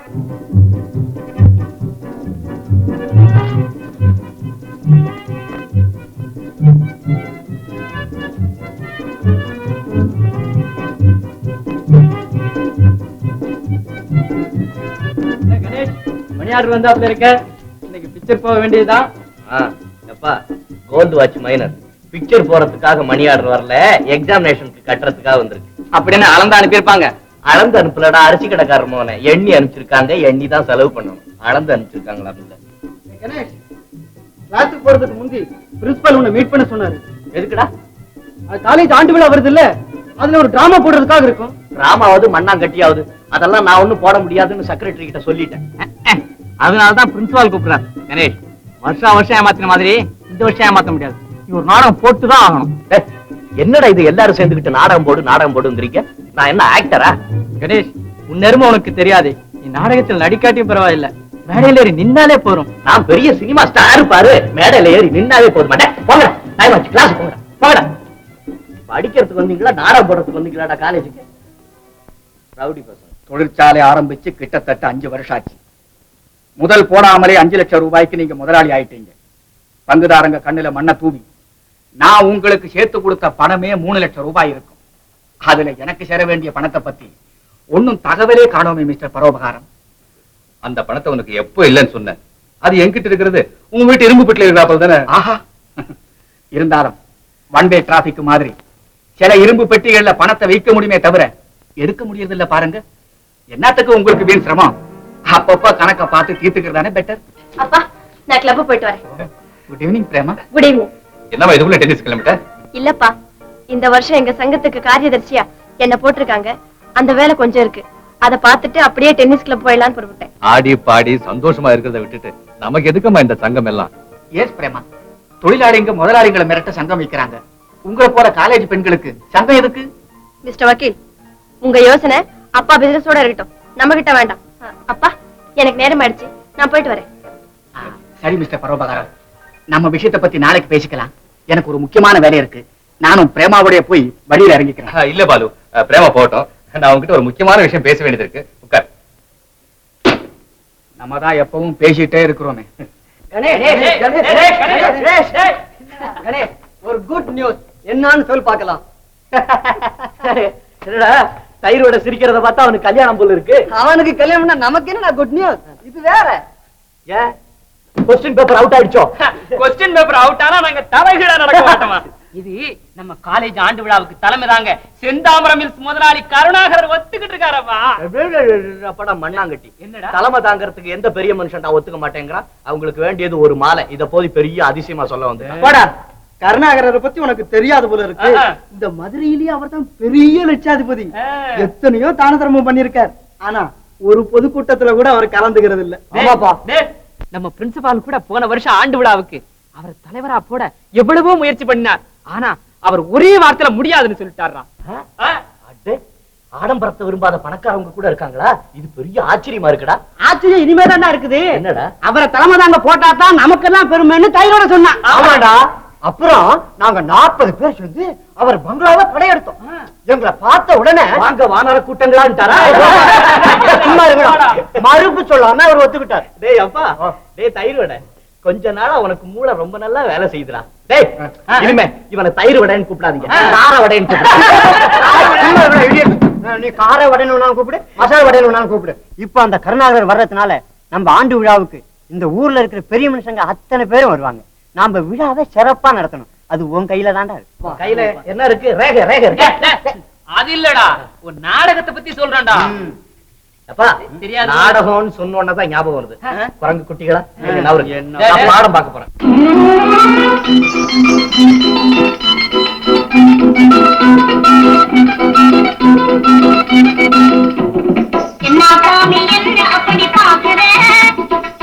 Ganesh, money order வந்தாப்ல இருக்க. இன்னைக்கு picture போக வேண்டியதுதான். கோல்டு வாட்ச் மைனர் பிக்சர் போறதுக்காக மணி ஆர்டர் வரல, எக்ஸாமினேஷனுக்கு கட்டுறதுக்காக வந்திருக்கு. அப்படின்னு அளந்து அனுப்பியிருப்பாங்க. அளந்து அனுப்பலடா, அரிசி கடைக்காரர் மோனே. எண்ணி அனுப்பிச்சிருக்காங்க, எண்ணி தான் செலவு பண்ணணும். அளந்து அனுப்பிச்சிருக்காங்களா? கணேஷ், கிளாஸுக்கு போறதுக்கு முந்தி பிரின்சிபல் உன்னை மீட் பண்ண சொன்னாரு. எதுக்குடா? காலேஜ் ஆண்டு விழா வருது இல்ல, அதுல ஒரு டிராமா போடுறதுக்காக இருக்கும். டிராமாவது மண்ணாங்கட்டியாவது அதெல்லாம் நான் ஒண்ணும் போட முடியாதுன்னு செக்ரட்டரி கிட்ட சொல்லிட்டேன். அதனாலதான் பிரின்சிபால் கூப்பிடுறாரு. கணேஷ், வருஷம் ஏமாத்தின மாதிரி இந்த வருஷம் ஏமாத்த முடியாது. நீ ஒரு நாடகம் போட்டுதான் ஆகணும். என்னடா இது, எல்லாரும் சேர்ந்துக்கிட்டு நாடகம் போடுங்கிறீங்க? நான் என்ன ஆக்டரா? கணேஷ், முன்னேறும் உனக்கு தெரியாது. நீ நாடகத்தில் நடிக்காட்டியும் பரவாயில்ல, மேடையில ஏறி நின்னாலே போறோம். நான் பெரிய சினிமா ஸ்டார் பாரு, மேடையில ஏறி நின்னாலே போதும். மாட்டேன், போங்க, டைம் ஆச்சு, கிளாஸ் போங்க, போங்கடா. படிக்கிறதுக்கு வந்தீங்களா, நாடகம் போடுறதுக்கு வந்தீங்களாடா காலேஜுக்கு? ரவுடி பசங்க. தொழிற்சாலை ஆரம்பிச்சு கிட்டத்தட்ட 5 வருஷம் ஆச்சு. முதல் போடாமலே 5 லட்சம் ரூபாய்க்கு நீங்க முதலாளி ஆயிட்டீங்க. பங்குதாரங்க கண்ணுல மண்ணை தூவி நான் உங்களுக்கு சேர்த்து கொடுத்த பணமே 3 லட்சம் ரூபாய் இருக்கும். அதுல எனக்கு சேர வேண்டிய பணத்தை பத்தி ஒன்னும் தகவலே காணோமே மிஸ்டர் பரோபகாரம். அந்த பணத்தை உனக்கு எப்போ இல்லைன்னு சொன்னேன். அது என்கிட்ட இருக்கிறது உங்க வீட்டு இரும்பு பெட்டில இருக்கிறாப்பல் தானே. ஆஹா, இருந்தாலும் ஒன் வே டிராபிக் மாதிரி சில இரும்பு பெட்டிகள்ல பணத்தை வைக்க முடியுமே தவிர எடுக்க முடியறதில்ல பாருங்க. என்னத்துக்கு உங்களுக்கு வீண் சிரமம்? அப்பப்ப கணக்க பார்த்து தீர்த்துக்கிறதானே பெட்டர். அப்பா, நான் கிளப் போயிட்டு வரேன். Good evening Prema. Good evening. என்னவா இதுக்குள்ள டென்னிஸ் கிளம்பிட்ட? இல்லப்பா, இந்த வருஷம் எங்க சங்கத்துக்கு காரியதர்சியா என்ன போட்டிருக்காங்க. அந்த வேலை கொஞ்சம் இருக்கு, அதை பார்த்துட்டு அப்படியே டென்னிஸ் கிளப் போயிடலான்னு புறப்பட்டேன். ஆடி பாடி சந்தோஷமா இருக்கிறத விட்டுட்டு நமக்கு எதுக்குமா இந்த சங்கம் எல்லாம்? எஸ் பிரேமா, தொழிலாளிங்க முதலாளிகளை மிரட்ட சங்கம் வைக்கிறாங்க. உங்களை போற காலேஜ் பெண்களுக்கு சங்கம் எதுக்கு? மிஸ்டர் வக்கீல், உங்க யோசனை அப்பா பிசினஸோட இருக்கட்டும், நம்ம கிட்ட வேண்டாம். அப்பா, எனக்கு நேரம் ஆயிடுச்சு, நான் போயிட்டு வரேன். சரி மிஸ்டர் பரோபகாரம், நம்ம விஷயத்தை பத்தி நாளைக்கு பேசிக்கலாம். எனக்கு ஒரு முக்கியமான வேலை இருக்கு. நானும் பிரேமாவுடைய போய் வழியில இறங்கிக்கிறேன். இல்ல பாலு, பிரேமா போட்டோம். நான் உங்ககிட்ட ஒரு முக்கியமான விஷயம் பேச வேண்டியது இருக்கு. உட்கார். நம்ம தான் எப்பவும் பேசிட்டே இருக்கிறோமே. ஒரு குட் நியூஸ் என்னன்னு சொல் பார்க்கலாம். தயிரோட சிரிக்கிறத பார்த்தா அவனுக்கு கல்யாணம் போல இருக்கு. அவனுக்கு கல்யாணம்னா நமக்கு என்ன குட் நியூஸ்? இது வேற. ஏன் கொஸ்டின் பேப்பர் அவுட் ஆயிடுச்சோ? கொஸ்டின் பேப்பர் அவுட் ஆனா நாங்க தலைகீழா நடக்க மாட்டோமா? இது நம்ம காலேஜ் ஆண்டு விழாவுக்கு தலைமை தாங்க செந்தாமரம் மில்ஸ் முதலாளி கருணாகரர் ஒத்துக்கிட்டு இருக்காரப்பா. அப்படா மண்ணாங்கட்டி, என்னடா தலைமை தாங்கிறதுக்கு எந்த பெரிய மனுஷன் ஒத்துக்க மாட்டேங்கிறான்? அவங்களுக்கு வேண்டியது ஒரு மாலை. இத போய் பெரிய அதிசயமா சொல்ல வந்து போடா. கருணாகரரை பத்தி உனக்கு தெரியாது போல இருக்கு. இந்த மதுரையிலேயே அவர் தான் பெரிய லட்சாதிபதி. எத்தனையோ தான தர்மம் பண்ணிருக்கார். ஆனா ஒரு பொதுக்கூட்டத்துல கூட அவர் கலந்துகிறது இல்ல. ஆமாப்பா, நம்ம பிரின்சிபால் கூட போன வருஷம் ஆண்டு விழாவுக்கு அவர் தலைவரா போட எவ்வளவோ முயற்சி பண்ணினார். ஆனா அவர் ஒரே வார்த்தையில முடியாதுன்னு சொல்லிட்டாரா. ஆடம்பரத்தை விரும்பாத பணக்காரங்க கூட இருக்காங்களா? இது பெரிய ஆச்சரியமா இருக்குடா. ஆச்சரியம் இனிமேதான் இருக்குது. என்னடா? அவரை தலைமை தாங்க போட்டா தான் நமக்கெல்லாம் பெருமைன்னு தைரோட சொன்னான். ஆமாடா. அப்புறம் நாங்க 40 பேர் சேர்ந்து அவர் பங்களாவை படையெடுத்தோம். எங்களை பார்த்த உடனே வாங்க வானர கூட்டங்களான்ட்டாரா? மறுப்பு சொல்லாம அவர் ஒத்துக்கிட்டார். டேய் அப்பா, டேய் தயிர்வடை, கொஞ்ச நாளா உனக்கு மூளை ரொம்ப நல்லா வேலை செய்யுதுடா. டேய், இனிமே இவனை தயிர் வடைன்னு கூப்பிடாதீங்க, கார வடைன்னு கூப்பிடு. நீ கார வடைன்னு கூப்பிடு, மசாலா வடைன்னு கூப்பிடு. இப்ப அந்த கருணாகரர் வர்றதுனால நம்ம ஆண்டு விழாவுக்கு இந்த ஊர்ல இருக்கிற பெரிய மனுஷங்க அத்தனை பேரும் வருவாங்க. நாம விழாவை சிறப்பா நடத்தணும். அது உன் கையில தான்டா இருக்கு. கையில என்ன இருக்கு? ரேகை ரேகை இருக்கு. அது இல்லடா, ஒரு நாடகத்தை பத்தி சொல்றேன்டா. அப்பா, நாடகம்னு சொன்னோன்னதான் ஞாபகம் வருது. குரங்கு குட்டிகளா நான் பாடம் பார்க்க போறேன். அப்படி பாக்குற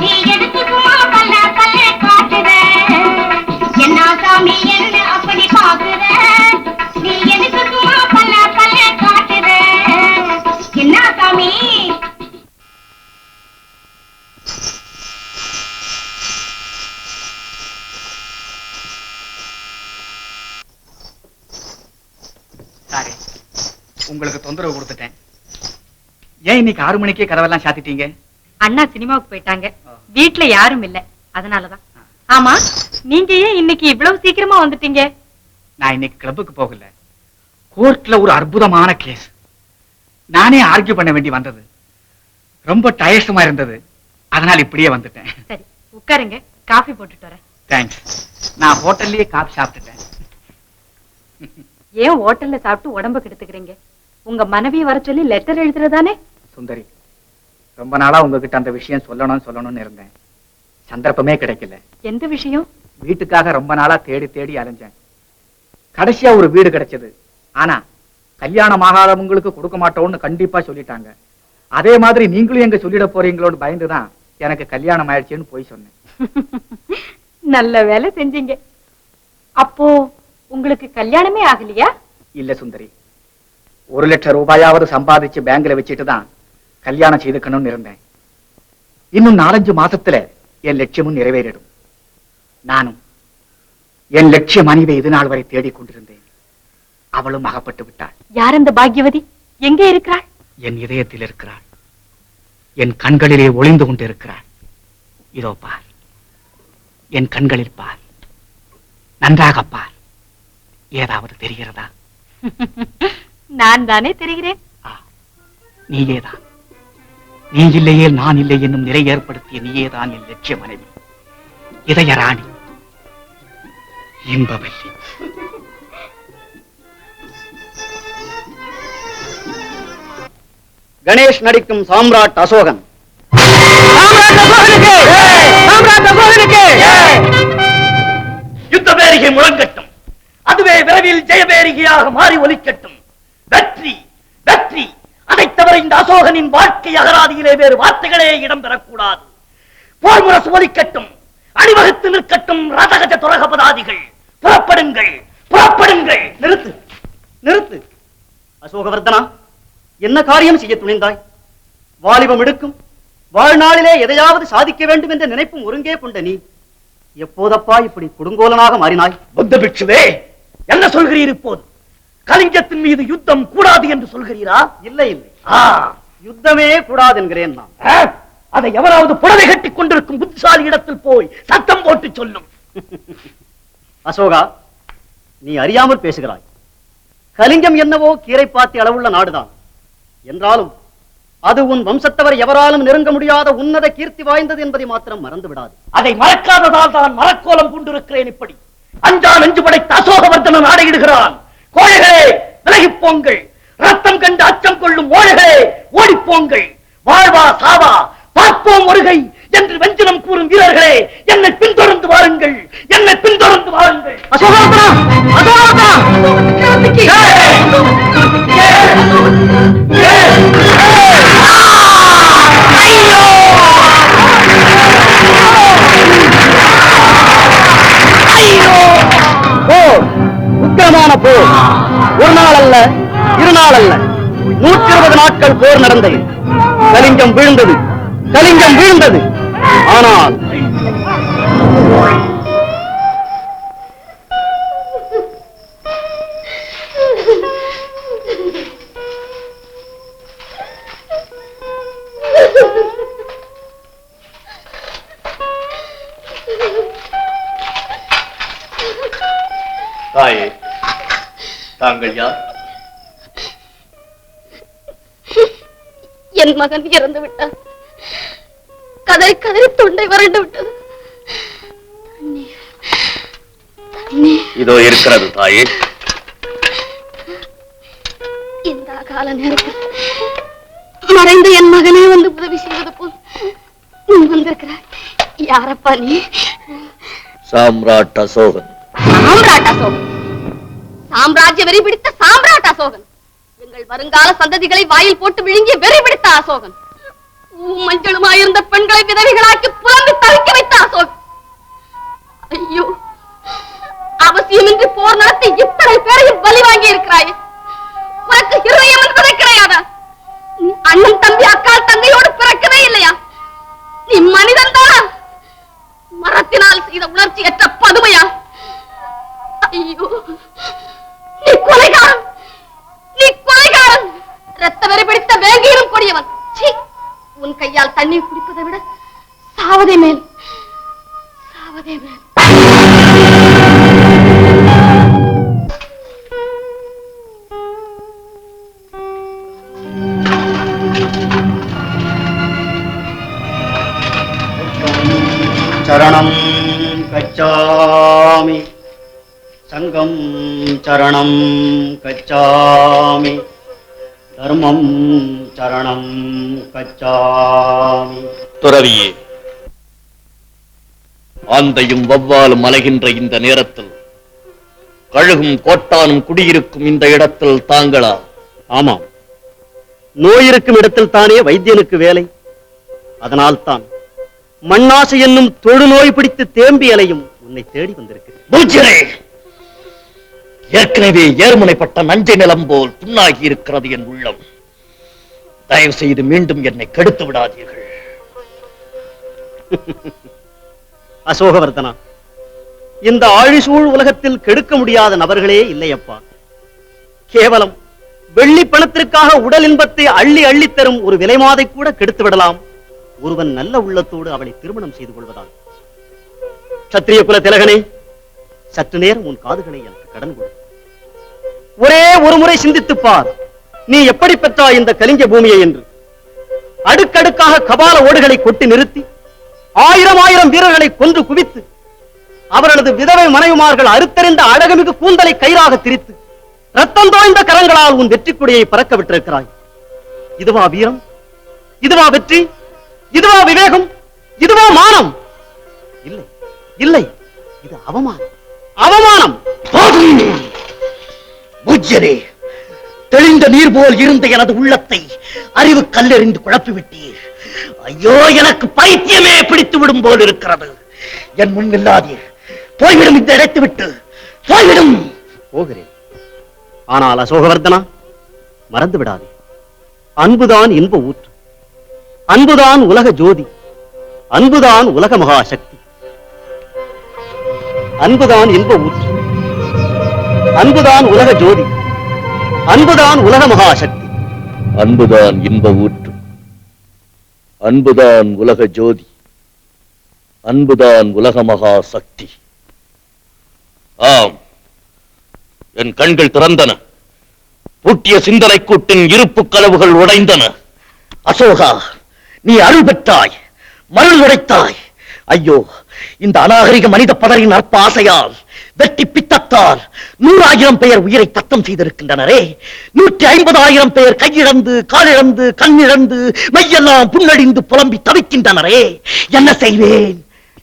நீ எடுத்து கல்ல கல்ல காட்டுற. என்ன சாமி என்ன அப்படி பாக்குற நீ எடுத்து கல்ல கல்ல காட்டுற. என்ன சாமி? உங்களுக்கு தொந்தரவு கொடுத்துட்டேன். ஏன் இன்னைக்கு 6 மணிக்கே கதவெல்லாம் சாத்திட்டீங்க? அண்ணா சினிமாவுக்கு போயிட்டாங்க, வீட்டுல யாரும் இல்ல, அதனாலதான். ஆமா, நீங்க ஏன் இன்னைக்கு இவ்வளவு சீக்கிரமா வந்துட்டீங்க? நான் இன்னைக்கு கிளப்புக்கு போகல, கோர்ட்ல ஒரு அற்புதமான கேஸ், நானே ஆர்கியூ பண்ண வேண்டி வந்தது, ரொம்ப டயர்ஸமா இருந்தது, அதனால இப்படியே வந்துட்டேன். சரி உட்காருங்க, காஃபி போட்டுட்டு வரேன். தேங்க்ஸ். நான் ஹோட்டல்லயே காபி சாப்பிட்டுட்டேன். ஏன் ஹோட்டல்ல சாப்பிட்டு உடம்ப கெடுத்துக்கிறீங்க? உங்க மனைவியை வர சொல்லி லெட்டர் எழுதுறதானே? சுந்தரி, ரொம்ப நாளா உங்ககிட்ட அந்த விஷயம் சொல்லணும்னு இருந்தேன், சந்தர்ப்பமே கிடைக்கல. எந்த விஷயம்? வீட்டுக்காக ரொம்ப நாளா தேடி தேடி அலைஞ்சேன், கடைசியா ஒரு வீடு கிடைச்சது. ஆனா கல்யாணம் ஆகாதவங்களுக்கு கொடுக்க மாட்டோம்னு கண்டிப்பா சொல்லிட்டாங்க. அதே மாதிரி நீங்களும் எங்க சொல்லிட போறீங்களோன்னு பயந்துதான் எனக்கு கல்யாணம் ஆயிடுச்சுன்னு போய் சொன்னேன். நல்ல வேலை செஞ்சீங்க. அப்போ உங்களுக்கு கல்யாணமே ஆகலையா? இல்ல சுந்தரி, 1 லட்சம் ரூபாயாவது சம்பாதிச்சு பேங்க்ல வச்சுட்டு தான் கல்யாணம் செய்துக்கணும்னு இருந்தேன். இன்னும் 4-5 மாசத்துல என் லட்சியமும் நிறைவேறிடும். நானும் என் லட்சிய மனைவி இது நாள் வரை தேடிக் கொண்டிருந்தேன். அவளும் அகப்பட்டு விட்டாள். யார் அந்த பாக்யவதி? எங்கே இருக்கிறாள்? என் இதயத்தில் இருக்கிறாள், என் கண்களிலே ஒளிந்து கொண்டிருக்கிறாள். இதோ பார், என் கண்களில் பார், நன்றாக பார். ஏதாவது தெரிகிறதா? நான் தானே தெரிகிறேன். நீயேதான். நீ இல்லையே நான் இல்லை என்னும் நிறை ஏற்படுத்திய நீயேதான் என் லட்சிய மனைவி, இதய ராணி, இன்பவல்லி. கணேஷ் நடிக்கும் சாம்ராட் அசோகன். யுத்த பேரிகை முழங்கட்டும், அதுவே விரைவில் ஜெயபேரிகையாக மாறி ஒலிக்கட்டும். வெற்றி வெற்றி, அதைத் தவிர இந்த அசோகனின் வாழ்க்கை அகராதியிலே வேறு வார்த்தைகளே இடம்பெறக்கூடாது. போர் முரசு ஒலிக்கட்டும், அணிவகுத்து நிற்கட்டும் ரதகஜ துரகபதாதிகள். புறப்படுங்கள் புறப்படுங்கள். நிறுத்து நிறுத்து அசோகவர்தனா, என்ன காரியம் செய்ய துணிந்தாய்? வாலிபம் எடுக்கும், வாழ்நாளிலே எதையாவது சாதிக்க வேண்டும் என்ற நினைப்பும் ஒருங்கே கொண்ட நீ எப்போதப்பா இப்படி கொடுங்கோலனாக மாறினாய்? புத்த பிட்சுவே, என்ன சொல்கிறீர் இப்போது? கலிங்கத்தின் மீது யுத்தம் கூடாது என்று சொல்கிறீரா? இல்லை இல்லை, யுத்தமே கூடாது என்கிறேன் நான். அதை எவராவது புடவை கட்டிக் கொண்டிருக்கும் புத்திசாலி இடத்தில் போய் சத்தம் போட்டு சொல்லும். அசோகா, நீ அறியாமல் பேசுகிறாய். கலிங்கம் என்னவோ கீரை பாத்தி அளவுள்ள நாடுதான், என்றாலும் அது உன் வம்சத்தவர் எவராலும் நெருங்க முடியாத உன்னத கீர்த்தி வாய்ந்தது என்பதை மாத்திரம் மறந்து விடாது. அதை மறக்காததால் தான் மரக்கோலம் கொண்டிருக்கிறேன். இப்படி அஞ்சா நெஞ்சு படைத்த அசோகவர்தனன் ஆடையிடுகிறான். கோழைகளே விலகிப் போங்கள், ரத்தம் கண்டு அச்சம் கொள்ளும் ஓழைகளே ஓடிப்போங்கள். வாழ்வா சாவா பார்ப்போம் ஒருகை என்று வெஞ்சனம் கூறும் வீரர்களே, என்னை பின்தொடர்ந்து வாருங்கள், என்னை பின்தொடர்ந்து வாருங்கள். அசோகவர்தனா, அசோகவர்தனா! உக்கிரமான போர், ஒரு நாள் அல்ல, 2 நாள் அல்ல, 120 நாட்கள் போர் நடந்தது. கலிங்கம் வீழ்ந்தது, கலிங்கம் வீழ்ந்தது. ஆனால் தாயே, தாங்கள் யார்? என் மகன் இறந்து விட்டார். கதறி கதறி தொண்டை வறண்டு விட்டது. இதோ இருக்கிறது தாயே. இந்த கால நேரத்தில் மறைந்த என் மகனே வந்து உதவி செய்வது போல் நீ வந்திருக்கிறாய். யாரப்பா நீ? சாம்ராட் அசோகன். சாம்ராட் அசோகன், சாம்ராஜ்ய வெறி பிடித்த சாம்ராட் அசோகன், எங்கள் வருங்கால சந்ததிகளை வாயில் போட்டு விழுங்கிய வெறி பிடித்த அசோகன், மஞ்சளுமாயிருந்த பெண்களை விதவிகளாக்கி புலம்பி தவிக்க வைத்த அசோகன். ஐயோ, அவசியமின்றி போர் நடத்தி இத்தனை பேரையும் பலி வாங்கி இருக்கிறாயே. உனக்கு ஹிருதயம் என்பதே கிடையாதா? நீ அண்ணன் தம்பி அக்கால் தங்கையோடு பிறக்கவே இல்லையா? நீ மனிதன் தானா? மரத்தினால் செய்த உணர்ச்சியற்ற பதுமையா? ஐயோ, நீ கொலைகாரன், நீ கொலைகாரன், ரத்த வெறி பிடித்த வேங்கையிலும் கொடியவன். உன் கையால் தண்ணீர் குடிப்பதை விட சாவதே மேல், சாவதே மேல். சரணம் கச்சாமி சங்கம் சரணம் கச்சாமி தர்மம் சரணம் கச்சாமி. துறவியே, ஆந்தையும் வவ்வாலும் அலைகின்ற இந்த நேரத்தில் கழுகும் கோட்டானும் குடியிருக்கும் இந்த இடத்தில் தாங்களா? ஆமாம், நோய் இருக்கும் இடத்தில் தானே வைத்தியனுக்கு வேலை. அதனால்தான் மண்ணாசை என்னும் தொழுநோய் பிடித்து தேம்பி அலையும் உன்னை தேடி வந்திருக்கிறேன். ஏற்கனவே ஏர்முனைப்பட்ட நஞ்சை நிலம் போல் புண்ணாகி இருக்கிறது என் உள்ளம். தயவு செய்து மீண்டும் என்னை கெடுத்து விடாதீர்கள். அசோகவர்தனா, இந்த ஆழிசூழ் உலகத்தில் கெடுக்க முடியாத நபர்களே இல்லையப்பா. கேவலம் வெள்ளி பணத்திற்காக உடல் இன்பத்தை அள்ளி அள்ளி தரும் ஒரு விலைமாதை கூட கெடுத்து விடலாம் ஒருவன் நல்ல உள்ளத்தோடு அவளை திருமணம் செய்து கொள்வதால். சத்திரிய குல திலகனே, சற்று நேரம் உன் காதுகளை எனக்கு கடன் கொடு. ஒரே ஒரு முறை சிந்தித்துப் பார், நீ எப்படி பெற்றாய் இந்த கலிங்க பூமியை என்று. அடுக்கடுக்காக கபால ஓடுகளை கொட்டி நிறுத்தி 1000 வீரர்களை கொன்று குவித்து அவர்களது விதவை மனைவிமார்கள் அறுத்தறிந்த அழகுமிகு கூந்தலை கயிறாக திரித்து ரத்தம் தோய்ந்த கரங்களால் உன் வெற்றி கொடியை பறக்க விட்டிருக்கிறாய். இதுவா வீரம்? இதுவா வெற்றி? இதுவா விவேகம்? இதுவா மானம்? இல்லை இல்லை, இது அவமானம், அவமானம். பூஜ்யரே, தெளிந்த நீர் போல் இருந்த எனது உள்ளத்தை அறிவு கல்லெறிந்து குழப்பிவிட்டீர். ஐயோ, எனக்கு பைத்தியமே பிடித்து விடும் போல் இருக்கிறது. என் முன் இல்லாதீர். போய்விடும், இந்த இடத்தை விட்டு போய்விடும். போகிறேன். ஆனால் அசோகவர்தனா, மறந்து விடாதே, அன்புதான் இன்ப ஊற்று, அன்புதான் உலக ஜோதி, அன்புதான் உலக மகாசக்தி. அன்புதான் இன்ப ஊற்று, அன்புதான் உலக ஜோதி, அன்புதான் உலக மகாசக்தி. அன்புதான் இன்ப ஊற்று, அன்புதான் உலக ஜோதி, அன்புதான் உலக மகா சக்தி. ஆம், என் கண்கள் திறந்தன. பூட்டிய சிந்தனை கூட்டின் இருப்பு கலவுகள் உடைந்தன. அசோகா, நீ அருள் பெற்றாய், மருள் உடைத்தாய். ஐயோ, இந்த அநாகரிக மனித பதரின் அற்ப ஆசையால், வெட்டி பித்தத்தால் 100,000 பேர் உயிரை தத்தம் செய்திருக்கின்றனரே. 150,000 பேர் கையிழந்து, காலிழந்து, கண்ணிழந்து, மையெல்லாம் புண்ணடிந்து புலம்பி தவிக்கின்றனரே. என்ன செய்வேன்?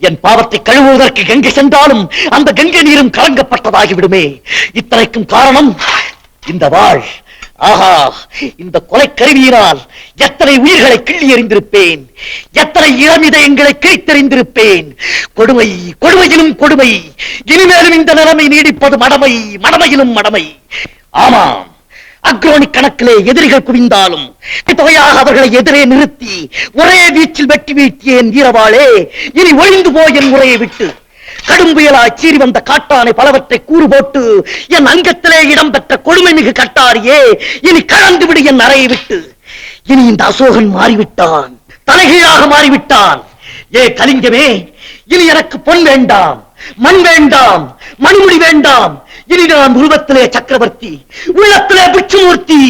என் பாவத்தை கழுவுவதற்கு கங்கை சென்றாலும் அந்த கங்கை நீரும் கலங்கப்பட்டதாகிவிடுமே. இத்தனைக்கும் காரணம் இந்த வாழ். ஆஹா, இந்த கொலை கருவியினால் எத்தனை உயிர்களை கிள்ளி எறிந்திருப்பேன், எத்தனை இளமிதயங்களை கிழித்தெறிந்திருப்பேன். கொடுமை, கொடுமையிலும் கொடுமை. இனிமேலும் இந்த நிலைமை நீடிப்பது மடமை, மடமையிலும் மடமை. ஆமாம், அக்ரோனி கணக்கிலே எதிரிகள் குவிந்தாலும் தொகையாக அவர்களை எதிரே நிறுத்தி ஒரே வீச்சில் வெட்டி வீழ்த்தியேன் வீரவாளே. இனி ஒழிந்து போய் என் முறையை விட்டு. கடும் புயலாய் சீறி வந்த காட்டானை பலவற்றை கூறு போட்டு என் அங்கத்திலே இடம் பெற்ற கொடுமை மிகு கட்டாரியே, இனி கலந்து விடு என் அறையை விட்டு. இனி இந்த அசோகன் மாறிவிட்டான், தலைகீழாக மாறிவிட்டான். ஏ கலிங்கமே, இனி எனக்கு பொன் வேண்டாம், மண் வேண்டாம், மணிமுடி வேண்டாம். இனி நான் உருவத்திலே சக்கரவர்த்தி, உள்ளத்திலே பிட்சுமூர்த்தி.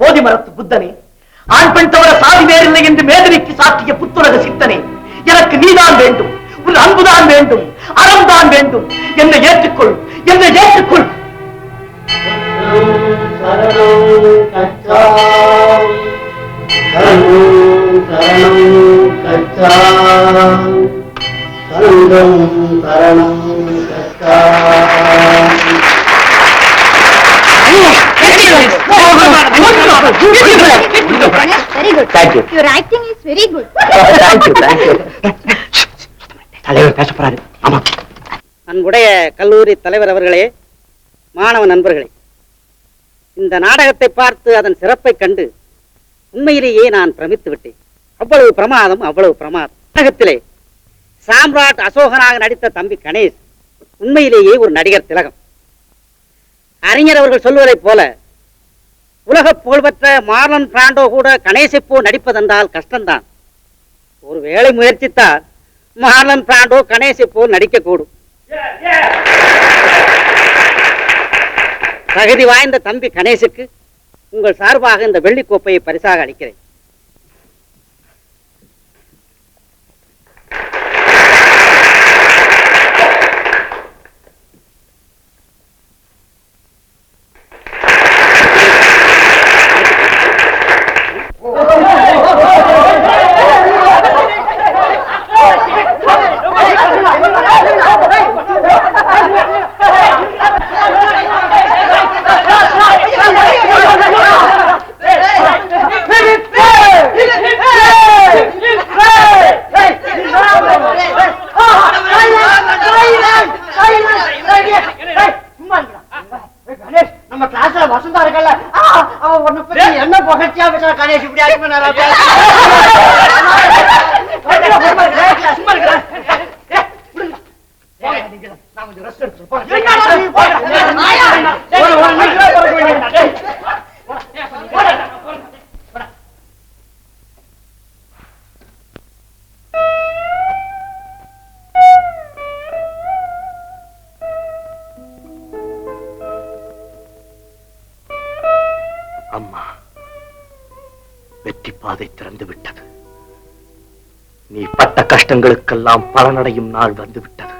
போதி மரத்து புத்தனே, ஆண் பெண் தவிர சாதி வேறில்லை என்று மேதினிக்கு சாற்றிய புத்துலக சித்தனே, எனக்கு நீதான் வேண்டும், உன் அன்புதான் வேண்டும், அறம்தான் வேண்டும். என்னை ஏற்றுக்கொள், என்னை ஏற்றுக்கொள். Very good. Thank you. Your acting is very good. Thank you, thank you. தலைவர் பேச போறாரு. ஆமா. அன்புடைய கல்லூரி தலைவர் அவர்களே, மாணவ நண்பர்களே, இந்த நாடகத்தை பார்த்து அதன் சிறப்பை கண்டு உண்மையிலேயே நான் பிரமித்து விட்டேன். அவ்வளவு பிரமாதம், அவ்வளவு பிரமாதம். நாடகத்திலே சாம்ராட் அசோகனாக நடித்த தம்பி கணேஷ் உண்மையிலேயே ஒரு நடிகர் திலகம். அறிஞர் அவர்கள் சொல்வதைப் போல உலக புகழ்பெற்ற மார்லன் பிராண்டோ கூட கணேசை போல் நடிப்பதென்றால் கஷ்டம்தான். ஒரு வேளை முயற்சித்தால் மார்லன் பிராண்டோ கணேசை போல் நடிக்கக்கூடும். தகுதி வாய்ந்த தம்பி கணேசுக்கு உங்கள் சார்பாக இந்த வெள்ளிக்கோப்பையை பரிசாக அளிக்கிறேன். நம்ம கிளாஸ்ல வசந்தா இருக்கல, அவன் ஒண்ணு பத்தி என்ன புகழ்ச்சியா பேசுற கணேஷ் இப்படி ஆகி அம்மா, வெற்றி பாதை திறந்து விட்டது. நீ பட்ட கஷ்டங்களுக்கெல்லாம் பலனடையும் நாள் வந்து விட்டது.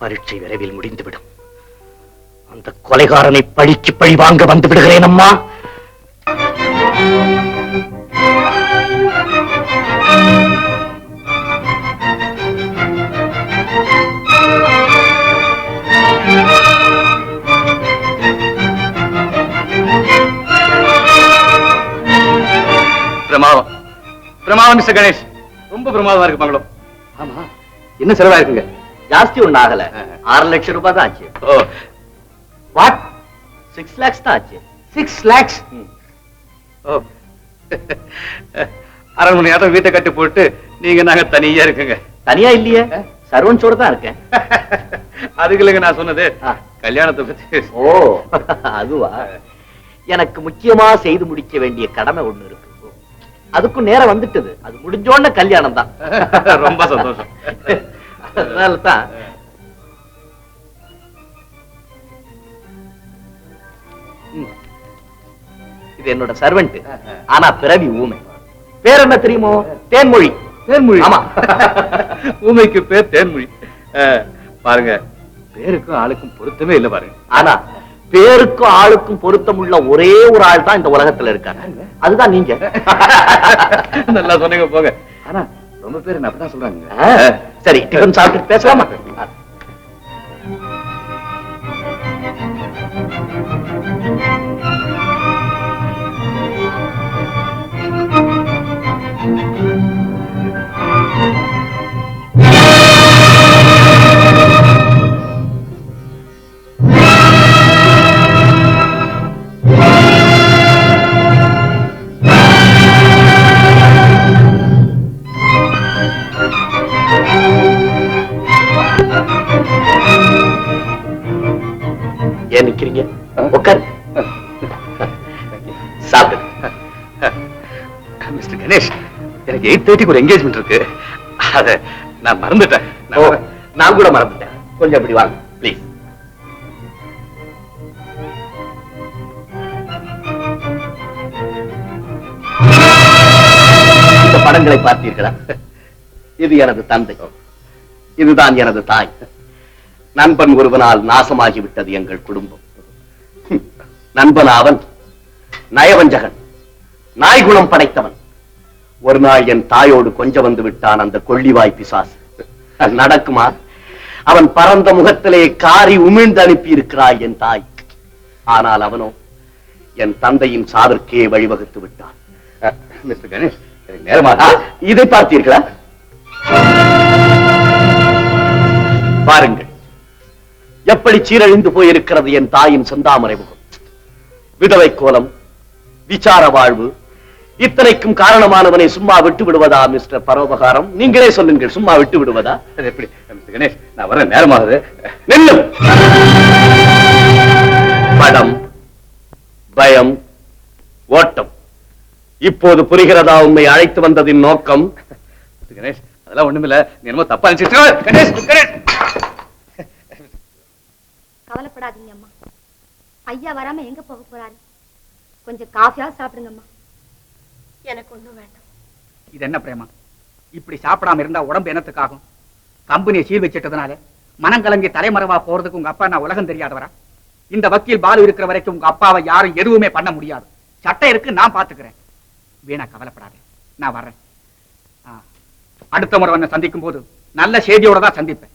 பரீட்சை விரைவில் முடிந்துவிடும். அந்த கொலைகாரனை பழிக்கு பழி வாங்க வந்து விடுகிறேன் அம்மா. பிரமாதம் பிரமாதம் மிஸ்டர் கணேஷ், ரொம்ப பிரமாதமா இருக்கு மங்களம். ஆமா, என்ன செலவா இருக்குங்க? ஜாஸ்தி ஒண்ணு ஆகல. 6 லட்சம் ரூபாய் தான் ஆச்சு. ஓ, வாட்? 6 lakhs தான் ஆச்சு. 6 lakhs. ஓ, அரண்மனை ஆட்டம் வீட்டை கட்டி போட்டு நீங்க நாங்க தனியா இருக்குங்க. தனியா இல்லையே, சர்வன்ஸோட தான் இருக்கேன். அதுக்கு இல்லைங்க நான் சொன்னது, கல்யாணத்தை பத்தி. ஓ, அதுவா? எனக்கு முக்கியமா செய்து முடிக்க வேண்டிய கடமை ஒண்ணு இருக்கு. அதுக்கும் நேரம் வந்துட்டது. அது முடிஞ்சோன்னு கல்யாணம் தான். ரொம்ப சந்தோஷம். அதனாலதான் இது என்னோட சர்வெண்ட். ஆனா பிறவி ஊமை. பேர் என்ன தெரியுமோ? தேன்மொழி. தேன்மொழி? ஆமா. ஊமைக்கு பேர் தேன்மொழி. பாருங்க, பேருக்கும் ஆளுக்கும் பொருத்தமே இல்லை பாருங்க. ஆனா பேருக்கும் ஆளுக்கும் பொருத்தமுள்ள ஒரே ஒரு ஆள் தான் இந்த உலகத்துல இருக்காங்க. அதுதான் நீங்க. நல்லா சொன்னீங்க போங்க. ஆனா ரொம்ப பேர் என்ன அப்படிதான் சொல்றாங்க. சரி, டிஃபன் சாப்பிட்டு பேசலாமா? ஏன் நிக்கிறீங்க? உட்கார், சாப்பிடு. மிஸ்டர் கணேஷ், எனக்கு 8:30 ஒரு என்கேஜ்மெண்ட் இருக்கு. அத நான் மறந்துட்டேன். நான் கூட மறந்துட்டேன். கொஞ்சம் அப்படி வாங்க ப்ளீஸ். இந்த படங்களை பார்த்தீர்களா? இது எனது தந்தை, இதுதான் எனது தாய். நண்பன் ஒருவனால் நாசமாகிவிட்டது எங்கள் குடும்பம். நண்பன் அவன் நயவஞ்சகன், நாய்குணம் படைத்தவன். ஒரு நாள் என் தாயோடு கொஞ்சம் வந்து விட்டான் அந்த கொள்ளிவாய் பிசாசு. நடக்குமா? அவன் பரந்த முகத்திலே காரி உமிழ்ந்து அனுப்பி இருக்கிறாய் என் தாய். ஆனால் அவனோ என் தந்தையின் சாவிற்கே வழிவகுத்து விட்டான். மிஸ்டர் கணேஷ், நேரமாக இதை பார்த்தீர்களா? பாருங்கள், எப்படி சீரழிந்து போயிருக்கிறது என் தாயின் செந்தாமரை முகம். விதவை கோலம், விசார வாழ்வு, இத்தனைக்கும் காரணமானவனை சும்மா விட்டு விடுவதா மிஸ்டர் பரோபகாரம்? நீங்களே சொல்லுங்கள், சும்மா விட்டு விடுவதா? எப்படி மிஸ்டர் கணேஷ், நான் வர நேரமாகுது. நில்லும். படம், பயம், ஓட்டம். இப்போது புரிகிறதா உண்மை அழைத்து வந்ததின் நோக்கம்? கணேஷ், அதெல்லாம் ஒண்ணுமில்ல. நீ என்னமோ தப்பா நினைச்சிட்டு. கணேஷ், கணேஷ். கவலைப்படாதீங்க அம்மா. ஐயா வராம எங்க போக போறாரு? கொஞ்சம் காஃபியா சாப்பிடுங்கம்மா. எனக்கு ஒண்ணும் வேண்டாம். இது என்ன பிரேமா? இப்படி சாப்பிடாம இருந்தா உடம்பு என்னத்துக்காகும்? கம்பெனியை சீர் வச்சிட்டதுனால மனம் கலங்கி தலைமறைவா போறதுக்கு உங்க அப்பா நான் உலகம் தெரியாதவரா? இந்த வக்கீல் பாலு இருக்கிற வரைக்கும் உங்க அப்பாவை யாரும் எதுவுமே பண்ண முடியாது. சட்டம் இருக்கு, நான் பாத்துக்கிறேன். வீணா கவலைப்படாதே, நான் வர்றேன். அடுத்த முறை உன்னை சந்திக்கும் போது நல்ல செய்தியோட தான் சந்திப்பேன்.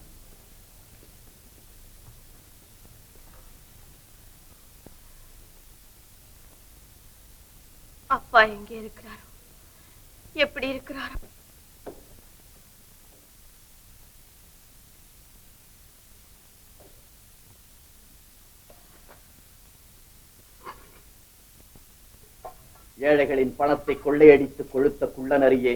அப்பா எங்கே இருக்கிறாரோ, எப்படி இருக்கிறாரோ? ஏழைகளின் பணத்தை கொள்ளையடித்து கொழுத்த குள்ளநரியே,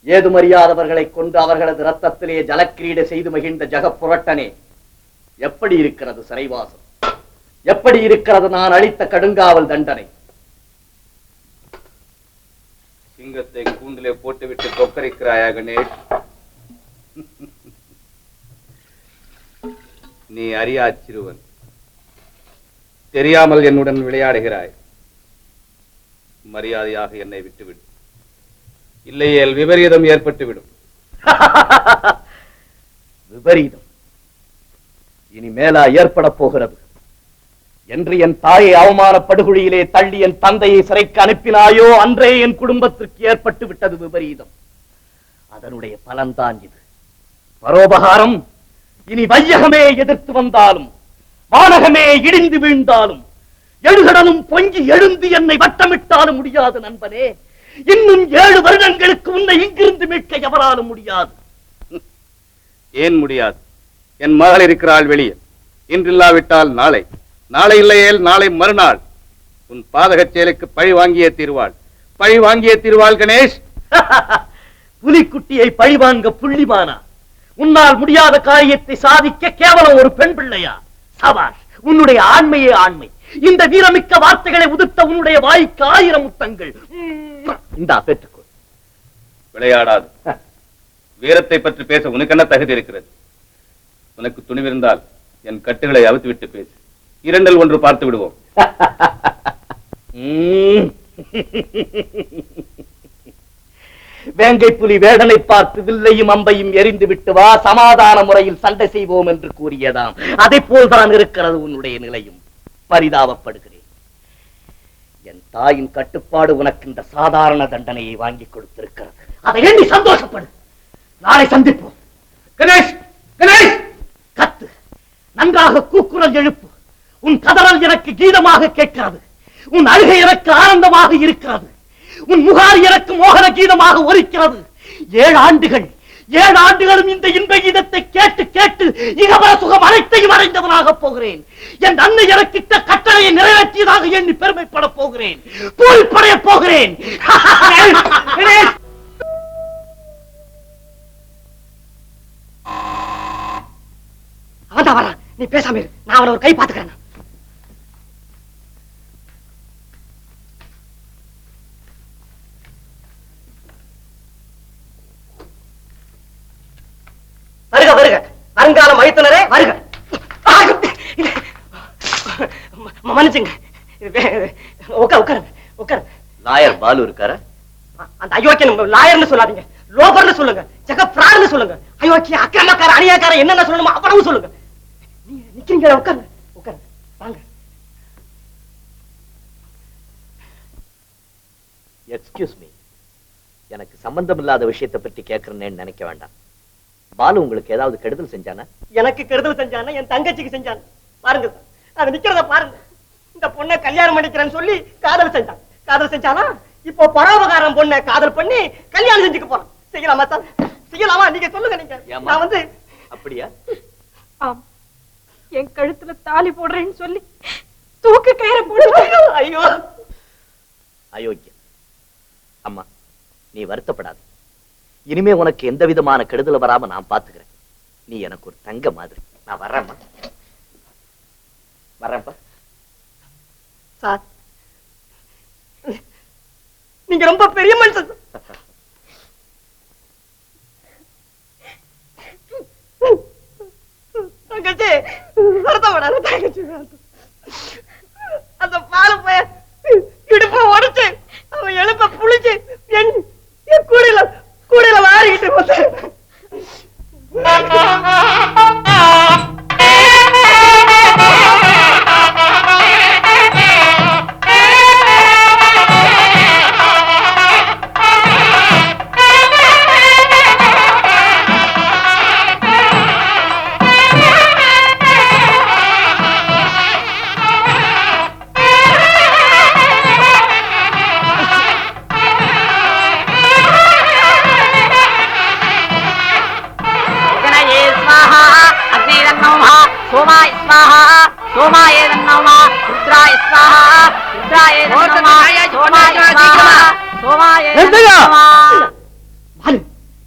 ஏதுமறியாதவர்களை கொண்டு அவர்களது ரத்தத்திலே ஜலக்கிரீடை செய்து மகிழ்ந்த ஜகப்புரட்டனே, எப்படி இருக்கிறது சிறைவாசம்? எப்படி இருக்கிறது நான் அளித்த கடுங்காவல் தண்டனை? சிங்கத்தை கூண்டிலே போட்டுவிட்டு கொக்கரிக்கிறாயா கணேஷ்? நீ அறியா சிறுவன், தெரியாமல் என்னுடன் விளையாடுகிறாய். மரியாதையாக என்னை விட்டுவிடு, இல்லையேல் விபரீதம் ஏற்பட்டுவிடும். விபரீதம் இனிமேலா ஏற்பட போகிறது என்று என் தாயை அவமான படுகொலியிலே தள்ளி என் தந்தையை சிறைக்கு அனுப்பினாயோ அன்றே என் குடும்பத்திற்கு ஏற்பட்டு விட்டது விபரீதம். அதனுடைய பலன்தான் இது. பரோபகாரம் இனி வையகமே எதிர்த்து வந்தாலும், வானகமே இடிந்து வீழ்ந்தாலும், எழுகடலும் பொங்கி எழுந்து என்னை வட்டமிட்டாலும் முடியாது நண்பனே. இன்னும் 7 வருடங்களுக்கு உன்னை இங்கிருந்து மீட்க எவராலும் முடியாது. ஏன் முடியாது? என் மகள் இருக்கிறாள் வெளியே. இன்றில்லாவிட்டால் நாளை, நாளை இல்லையேல் நாளை மறுநாள் உன் பாதகச் செயலுக்கு பழி வாங்கியே தீர்வாள். பழி வாங்கியே தீர்வாள் கணேஷ். புலிக்குட்டியை பழிவாங்க புள்ளிமானா? உன்னால் முடியாத காரியத்தை சாதிக்க கேவலம் ஒரு பெண் பிள்ளையா? சபாஷ், உன்னுடைய ஆண்மையே ஆண்மை. இந்த வீரமிக்க வார்த்தைகளை உதிர்த்த உன்னுடைய வாய்க்கு 1000 முத்தங்கள். இந்தா பெற்றுக்கொள். விளையாடாது. வீரத்தை பற்றி பேச உனக்கு என்ன தகுதி இருக்கிறது? உனக்கு துணிவிருந்தால் என் கட்டுகளை அவித்து விட்டு பேசு. 2இல் 1 பார்த்து விடுவோம். வேங்கை புலி வேடனை பார்த்து வில்லையும் அம்பையும் எரிந்து விட்டு வா, சமாதான முறையில் சண்டை செய்வோம் என்று கூறியதாம். அதை போல்தான் இருக்கிறது உன்னுடைய நிலையும். பரிதாபப்படுகிறேன். என் தாயின் கட்டுப்பாடு உனக்கு இந்த சாதாரண தண்டனையை வாங்கி கொடுத்திருக்கிறது. அதை எண்ணி சந்தோஷப்படு. நாளை சந்திப்போம். கணேஷ், கணேஷ், கத்து, நன்றாக கூக்குரல் எழுப்பு. உன் கதறல் எனக்கு கீதமாக கேட்கிறது. உன் அழுகை எனக்கு ஆனந்தமாக இருக்கிறது. உன் முகாரி எனக்கு மோகன கீதமாக ஒலிக்கிறது. 7 ஆண்டுகள், 7 ஆண்டுகளும் இந்த இன்ப கீதத்தை கேட்டு கேட்டு இகவர சுகம் அனைத்தையும் அடைந்தவனாக போகிறேன். என் அன்னை எனக்கிட்ட கட்டளையை நிறைவேற்றியதாக எண்ணி பெருமைப்பட போகிறேன். பூரிப்படைய போகிறேன். அவன் வரான், நீ பேசாம இரு. நான் அவனை ஒரு கை பார்த்துக்கிறேன். வருக வருக, வருங்கால மைத்துனரே வருக. மன்னிச்சுங்க, உட்காருங்க உட்காருங்க. லாயர் பாலு இருக்காரா? அந்த அயோக்கியன் லாயர்னு சொல்லாதீங்க, லோபர்னு சொல்லுங்க, ஜெகப்ரான்னு சொல்லுங்க. அயோக்கிய அக்கிரமக்கார அநியாயக்கார என்னென்ன சொல்லணுமோ அவ்வளவு சொல்லுங்க. நீங்க நிக்கிறீங்க, உட்காருங்க உட்காருங்க, வாங்க. எக்ஸ்கியூஸ் மீ, எனக்கு சம்பந்தம் இல்லாத விஷயத்தை பற்றி கேட்கறேன்னு நினைக்க வேண்டாம். பாலு உங்களுக்கு ஏதாவது கெடுதல் செஞ்சானா? எனக்கு கெடுதல் செஞ்சானா? என் தங்கச்சிக்கு செஞ்சான். பாருங்க, அது நிக்கிறத பாருங்க. இந்த பொண்ணை கல்யாணம் பண்ணிக்கிறேன்னு சொல்லி காதல் செஞ்சான். காதல் செஞ்சானா? இப்போ பரோபகாரம் பொண்ணை காதல் பண்ணி கல்யாணம் செஞ்சுக்க போறான். செய்யலாமா சார்? செய்யலாமா? நீங்க சொல்லுங்க. நீங்க நான் வந்து அப்படியா? ஆம், என் கழுத்துல தாலி போடுறேன்னு சொல்லி தூக்கு கயிறை போடுவாங்க. ஐயோ அயோக்கியம். அம்மா, நீ வருத்தப்படாத. இனிமே உனக்கு எந்த விதமான கெடுதல் வராம நான் பாத்துக்கிறேன். நீ எனக்கு ஒரு தங்க மாதிரி. நான் வர்றேம்மா, வர்றேன்ப்பா. சார், நீங்க ரொம்ப பெரிய மனுஷன். தங்கச்சி வருத்தப்படாத தங்கச்சி. அந்த பால் போய இடுப்ப உடைச்சு அவன் எழுப்ப புளிச்சு என் கூடையில வாரிக்கிட்டு போட்டு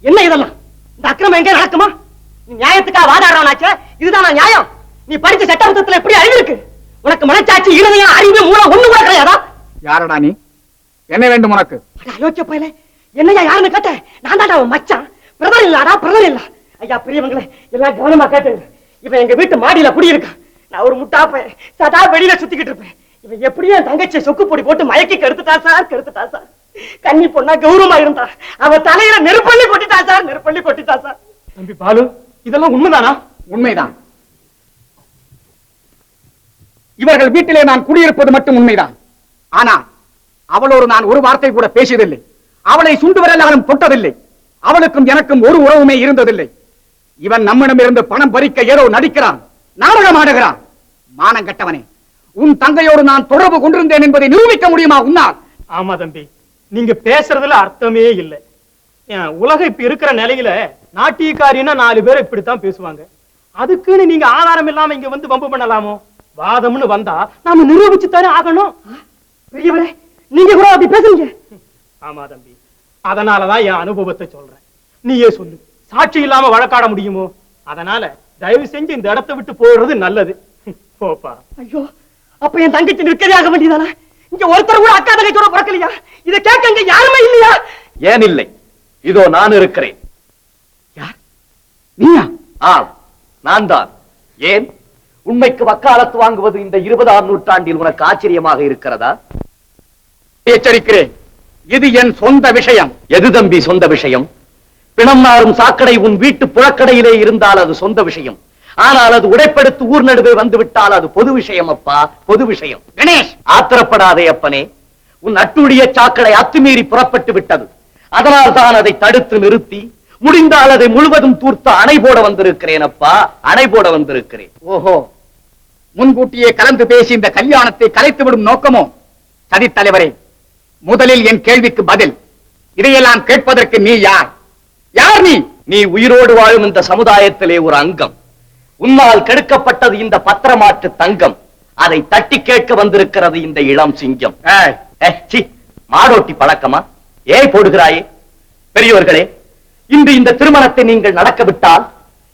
என்ன இதெல்லாம்? இந்த அக்கிரமம் எங்க நடக்குமா? நீ நியாயத்துக்கா வாதாடுறவனாச்சே, இதுதான் நியாயம்? நீ படிச்ச சட்டபுத்தத்துல எப்படி அறிவு இருக்கு? உனக்கு மனச்சாட்சி, இருதயம், அறிவு, மூலம் ஒண்ணு கூட கிடையாதா? யாரடா நீ? என்ன வேண்டும் உனக்கு? அயோக்கிய பையல, என்னையா யாருன்னு கேட்ட? நான் தான் அவன் மச்சான். பிரதர் இல்லாடா, பிரதர் இல்ல. ஐயா பெரியவங்களே, எல்லாம் கவனமா கேட்டுங்க. இவன் எங்க வீட்டு மாடியில குடியிருக்கான். நான் ஒரு முட்டா பையன், சதா வெளியில சுத்திக்கிட்டு இருப்பேன். இவன் எப்படியும் என் தங்கச்சி சொக்கு பொடி போட்டு மயக்கி கெடுத்துட்டா சார். கன்னி பொண்ணா கௌரவமா இருந்தா அவன் தலையில நெருப்பள்ளி கொட்டிட்டா சார். தம்பி பாலு, இதெல்லாம் உண்மைதானா? உண்மைதான். இவர்கள் வீட்டிலே நான் குடியிருப்பது மட்டும் உண்மைதான். ஆனா அவளோடு நான் ஒரு வார்த்தை கூட பேசியதில்லை. அவளை சுண்டு வரலாலும் தொட்டதில்லை. அவளுக்கும் எனக்கும் ஒரு உறவுமே இருந்ததில்லை. இவன் நம்மிடமிருந்து பணம் பறிக்க ஏதோ நடிக்கிறான், நாடகம் ஆடுகிறான். மானம் கட்டவனே, உன் தங்கையோடு நான் தொடர்பு கொண்டிருந்தேன் என்பதை நிரூபிக்க முடியுமா உன்னால்? ஆமா தம்பி, நீங்க பேசுறதுல அர்த்தமே இல்லை. உலகம் இப்ப இருக்கிற நிலையில நாட்டியக்காரின்னா 4 பேர் இப்படித்தான் பேசுவாங்க. அதுக்குன்னு நீங்க ஆதாரம் இல்லாம இங்க வந்து வம்பு பண்ணலாமோ? வாதம்னு வந்தா நாம நிரூபிச்சு தானே ஆகணும். பெரியவரே, நீங்க கூட அப்படி பேசுறீங்க. ஆமா தம்பி, அதனாலதான் என் அனுபவத்தை சொல்றேன். நீயே சொல்லு, சாட்சி இல்லாம வழக்காட முடியுமோ? அதனால தயவு செஞ்சு இந்த இடத்தை விட்டு போயிடுறது நல்லது. போப்பா. ஐயோ, அப்ப என் தங்கச்சி நிற்கவே ஆக வேண்டியதானா? இங்க ஒருத்தர் கூட அக்கா தங்கச்சோட பிறக்கலையா? இதை கேட்க இங்க யாருமே இல்லையா? ஏன் இல்லை? இதோ நான் இருக்கிறேன். யார்? நீயா? ஆம், நான் தான். ஏன், உண்மைக்கு வக்காலத்து வாங்குவது இந்த 20ஆம் நூற்றாண்டில் உனக்கு ஆச்சரியமாக இருக்கிறதா? எச்சரிக்கிறேன், இது என் சொந்த விஷயம். எது தம்பி சொந்த விஷயம்? பிணம் நாரும் சாக்கடை உன் வீட்டு புழக்கடையிலே இருந்தால் அது சொந்த விஷயம். ஆனால் அது உடைப்படுத்து ஊர் நடுவே வந்துவிட்டால் அது பொது விஷயம். அப்பா, பொது விஷயம். கணேஷ், ஆத்திரப்படாதே அப்பனே. உன் அட்டுடைய சாக்கடை அத்துமீறி புறப்பட்டு விட்டது. அதனால் தான் அதை தடுத்து நிறுத்தி முடிந்தால் அதை முழுவதும் தூர்த்து அணை போட வந்திருக்கிறேன். அப்பா, அணை போட வந்திருக்கிறேன். ஓஹோ, முன்கூட்டியே கலந்து பேசி இந்த கல்யாணத்தை கலைத்து விடும் நோக்கமோ? சதி தலைவரே, முதலில் என் கேள்விக்கு பதில். இதையெல்லாம் கேட்பதற்கு நீ யார்? யார் நீ? நீ உயிரோடு வாழும் இந்த சமுதாயத்திலே ஒரு அங்கம். உன்னால் கெடுக்கப்பட்டது இந்த பத்திரமாற்று தங்கம். அதை தட்டி கேட்க வந்திருக்கிறது இந்த இளம் சிங்கம். மாடோட்டி பழக்கமா? ஏய் போடுகிறாயே? பெரியவர்களே, இன்று இந்த திருமணத்தை நீங்கள் நடக்க விட்டால்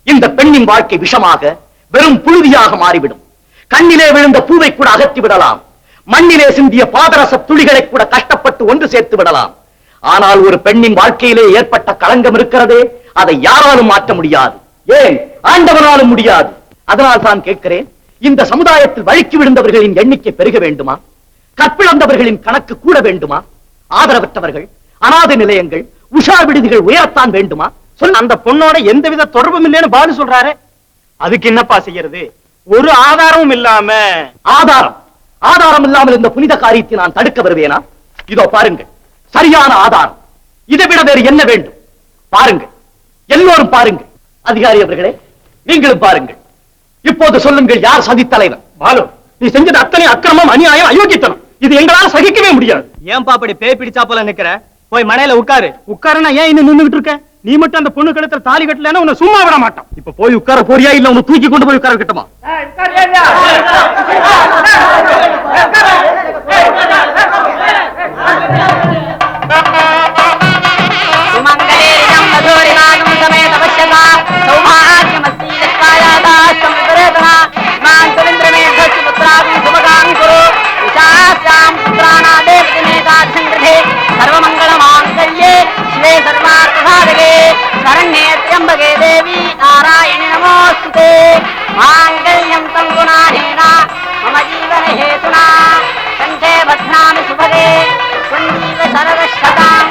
இந்த பெண்ணின் வாழ்க்கை விஷமாக வெறும் புழுதியாக மாறிவிடும். கண்ணிலே விழுந்த பூவை கூட அகற்றி விடலாம். மண்ணிலே சிந்திய பாதரச துளிகளை கூட கஷ்டப்பட்டு ஒன்று சேர்த்து விடலாம். ஆனால் ஒரு பெண்ணின் வாழ்க்கையிலே ஏற்பட்ட களங்கம் இருக்கிறதே, அதை யாராலும் மாற்ற முடியாது. ஏன், ஆண்டவனாலும் முடியாது. அதனால் தான் கேட்கிறேன், இந்த சமுதாயத்தில் வழுக்கி விழுந்தவர்களின் எண்ணிக்கை பெருக வேண்டுமா? கற்பிழந்தவர்களின் கணக்கு கூட வேண்டுமா? ஆதரவற்றவர்கள், அநாத நிலையங்கள், உஷா விடுதிகள் உயரத்தான் வேண்டுமா? சொல். அந்த பொண்ணோட எந்தவித தொடர்பும் இல்லைன்னு பாலு சொல்றாரு. அதுக்கு என்னப்பா செய்யறது? ஒரு ஆதாரமும் இல்லாம. ஆதாரம் இல்லாமல் இந்த புனித காரியத்தை நான் தடுக்க வருவேனா? இதோ பாருங்கள், சரியான ஆதாரம். இதை விட வேறு என்ன வேண்டும்? பாருங்கள், எல்லோரும் பாருங்கள். அதிகாரி அவர்களே, நீங்களும் பாருங்கள். இப்போது சொல்லுங்கள், யார் சதி தலைவர்? பாலு, நீ செஞ்சது அத்தனை அக்கிரமம், அநியாயம், அயோக்கியத்தனம். இது எங்களால் சகிக்கவே முடியாது. ஏன்பா அப்படி பேய் பிடிச்சா போல நிக்கிற? போய் மனையில உட்காரு. உட்காருனா ஏன் இன்னும் நின்னுகிட்டு இருக்க? நீ மட்டும் அந்த பொண்ணு கழுத்துல தாலி கட்டலன்னா உன்னை சும்மா விட மாட்டான். இப்ப போய் உட்கார போறியா, இல்ல உன்னை தூக்கி கொண்டு போய் உட்கார கட்டுமா? சர்வ त्र्यंबके देवी नारायणि नमोस्तुते मांगल्यं तंगुनानेना मम जीवन हेतुना कंठे बध्नामि सुभगे संजीव शरदशतां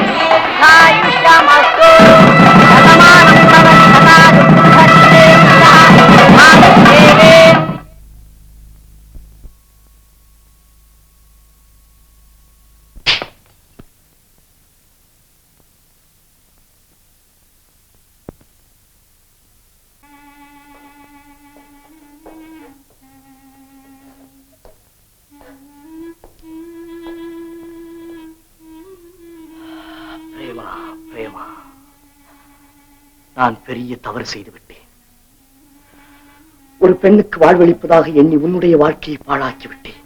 दीर्घायुष्यमस्तु शतमानं भवति सदा दुःखस्ते मातृदेवे நான் பெரிய தவறு செய்து விட்டேன். ஒரு பெண்ணுக்கு வாழ்வளிப்பதாக எண்ணி உன்னுடைய வாழ்க்கையை பாழாக்கி விட்டேன்.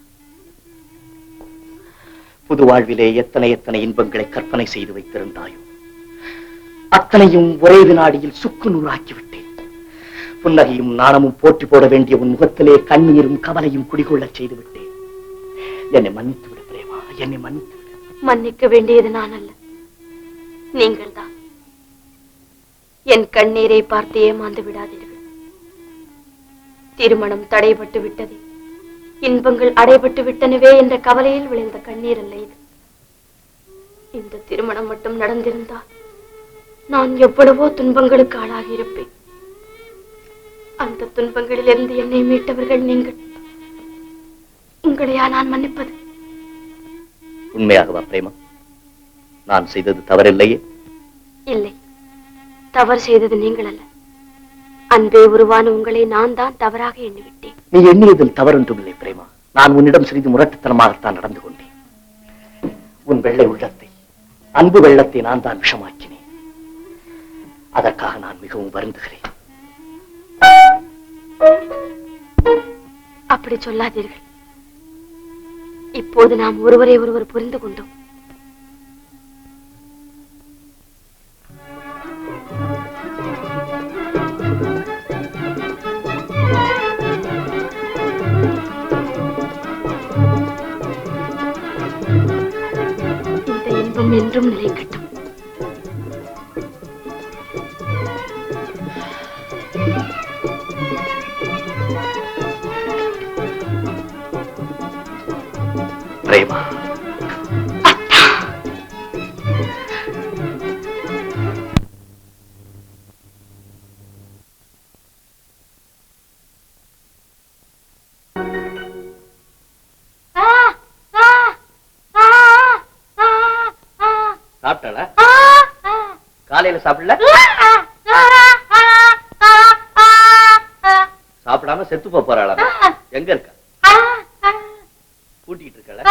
புது வாழ்விலே எத்தனை எத்தனை இன்பங்களை கற்பனை செய்து வைத்திருந்தாயோ அத்தனையும் ஒரே வினாடியில் சுக்கு நூறாக்கி விட்டேன். புன்னகையும் நாணமும் போட்டி போட வேண்டிய உன் முகத்திலே கண்ணீரும் கவலையும் குடிகொள்ளச் செய்து விட்டேன். என்னை மன்னித்து விடு பிரேமா, என்னை மன்னித்து விடு. மன்னிக்க வேண்டியது நான் அல்ல, நீங்கள் தான். என் கண்ணீரை பார்த்து ஏமாந்து விடாதீர்கள். திருமணம் தடைபட்டு விட்டது, இன்பங்கள் அடைபட்டு விட்டனவே என்ற கவலையில் விளைந்த கண்ணீர் அல்ல இது. இந்த திருமணம் மட்டும் நடந்திருந்தால் நான் எவ்வளவோ துன்பங்களுக்கு ஆளாகி இருப்பேன். அந்த துன்பங்களிலிருந்து என்னை மீட்டவர்கள் நீங்கள். உங்களையா நான் மன்னிப்பது? உண்மையாகவா பிரேமா? நான் செய்தது தவறில்லையே? இல்லை, தவறு செய்தது நீங்கள் அல்ல. அன்பே உருவான உங்களை நான் தான் தவறாக எண்ணிவிட்டேன். நீ எண்ணியதில் தவறொன்றும் இல்லை பிரேமா. நான் உன்னிடம் சிறிது முரட்டுத்தனமாகத்தான் நடந்து கொண்டேன். உன் வெள்ளை உள்ளத்தை, அன்பு வெள்ளத்தை நான் தான் விஷமாக்கினேன். அதற்காக நான் மிகவும் வருந்துகிறேன். அப்படி சொல்லாதீர்கள். இப்போது நாம் ஒருவரை ஒருவர் புரிந்து கொண்டோம். இந்த இன்பம் என்றும் நிலைக்கட்டும். பிரேமா, சாப்பிட்டாளா? காலையில சாப்பிடல? சாப்பிடாம செத்து போறாளா? எங்க இருக்கா? கூட்டிட்டு இருக்கல?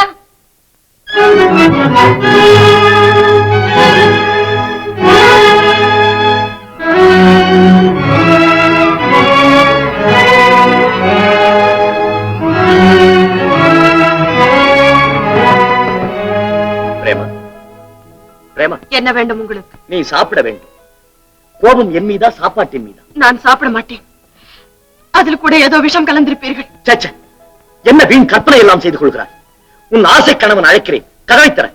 பிரேமா, பிரேமா, என்ன வேண்டும் உங்களுக்கு? நீ சாப்பிட வேண்டும். கோபம் என் மீதா, சாப்பாட்டின் மீதா? நான் சாப்பிட மாட்டேன். அதில் கூட ஏதோ விஷம் கலந்திருப்பீர்கள். சச்ச, என்ன வீண் கற்பனை எல்லாம் செய்து கொள்கிறாய்? உன் ஆசை கணவன் அழைக்கிறேன், கதவை தர.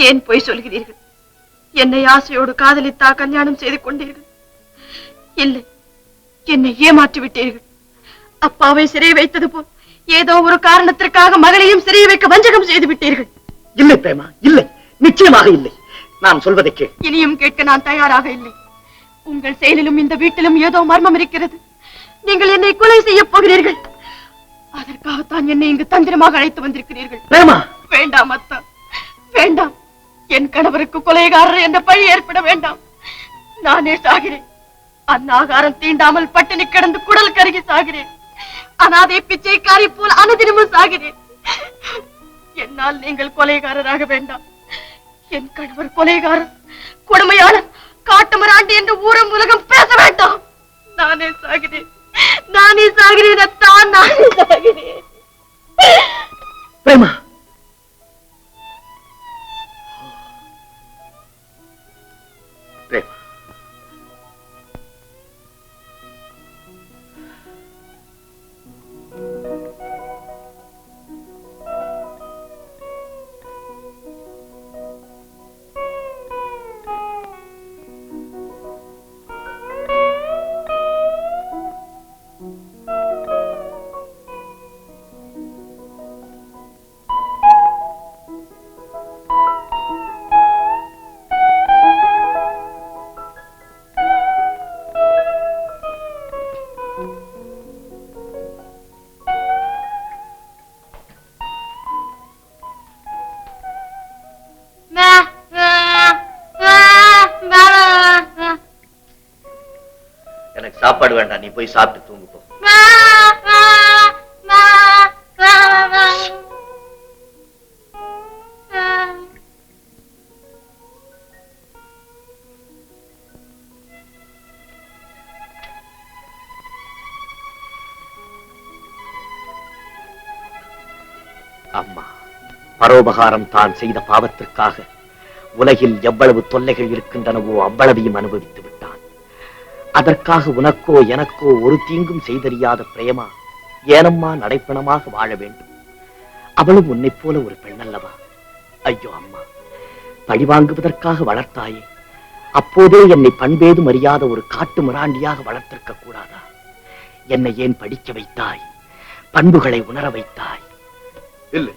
ஏன் பொய் சொல்கிறீர்கள்? என்னை ஆசையோடு காதலித்தா கல்யாணம் செய்து கொண்டீர்கள்? இல்லை, என்னை ஏமாற்றி விட்டீர்கள். அப்பாவை சிறை வைத்தது போல் ஏதோ ஒரு காரணத்திற்காக மகளையும் சிறை வைக்க வஞ்சகம் செய்து விட்டீர்கள். இல்லை பிரேமா, இல்லை, நிச்சயமாக இல்லை. நான் சொல்வதை கேள். இனியும் கேட்க நான் தயாராக இல்லை. உங்கள் செயலிலும் இந்த வீட்டிலும் ஏதோ மர்மம் இருக்கிறது. நீங்கள் என்னை கொலை செய்ய போகிறீர்கள். அதற்காகத்தான் என்னை இங்கு தந்திரமாக அழைத்து வந்திருக்கிறீர்கள். பிரேமா, வேண்டாம் அத்தா, வேண்டாம். என் கணவருக்கு கொலைகாரர் என்ற பழி ஏற்பட வேண்டாம். நானே சாகிறேன். அன்னாகாரம் தீண்டாமல் பட்டினி கிடந்து குடல் கருகி சாகிறேன். அனாதை பிச்சைக்காரி போல் அனுதினமும் சாகிறேன். என்னால் நீங்கள் கொலைகாரராக வேண்டாம். என் கணவர் கொலைகாரர், கொடுமையாளர், காட்டுமராண்டி என்று ஊரம் உலகம் பேச வேண்டாம். நானே சாகிறேன், நானே சாகிறேன் அத்தா, நானே சாகிறேன். பிரேமா, பிரேமா, சாப்பாடு வேண்டாம், நீ போய் சாப்பிட்டு தூங்கு போ. அம்மா, பரோபகாரம் தான் செய்த பாவத்திற்காக உலகில் எவ்வளவு தொல்லைகள் இருக்கின்றனவோ அவ்வளவையும் அனுபவித்து விட்டான். அதற்காக உனக்கோ எனக்கோ ஒரு தீங்கும் செய்தறியாத பிரேமா ஏனம்மா நடைப்பணமாக வாழ வேண்டும்? அவளும் உன்னைப் போல ஒரு பெண் அல்லவா? ஐயோ அம்மா, பழிவாங்குவதற்காக வளர்த்தாயே, அப்போதே என்னை பண்பேதும் அறியாத ஒரு காட்டு மிராண்டியாக வளர்த்திருக்க கூடாதா? என்னை ஏன் படிக்க வைத்தாய்? பண்புகளை உணர வைத்தாய்? இல்லை,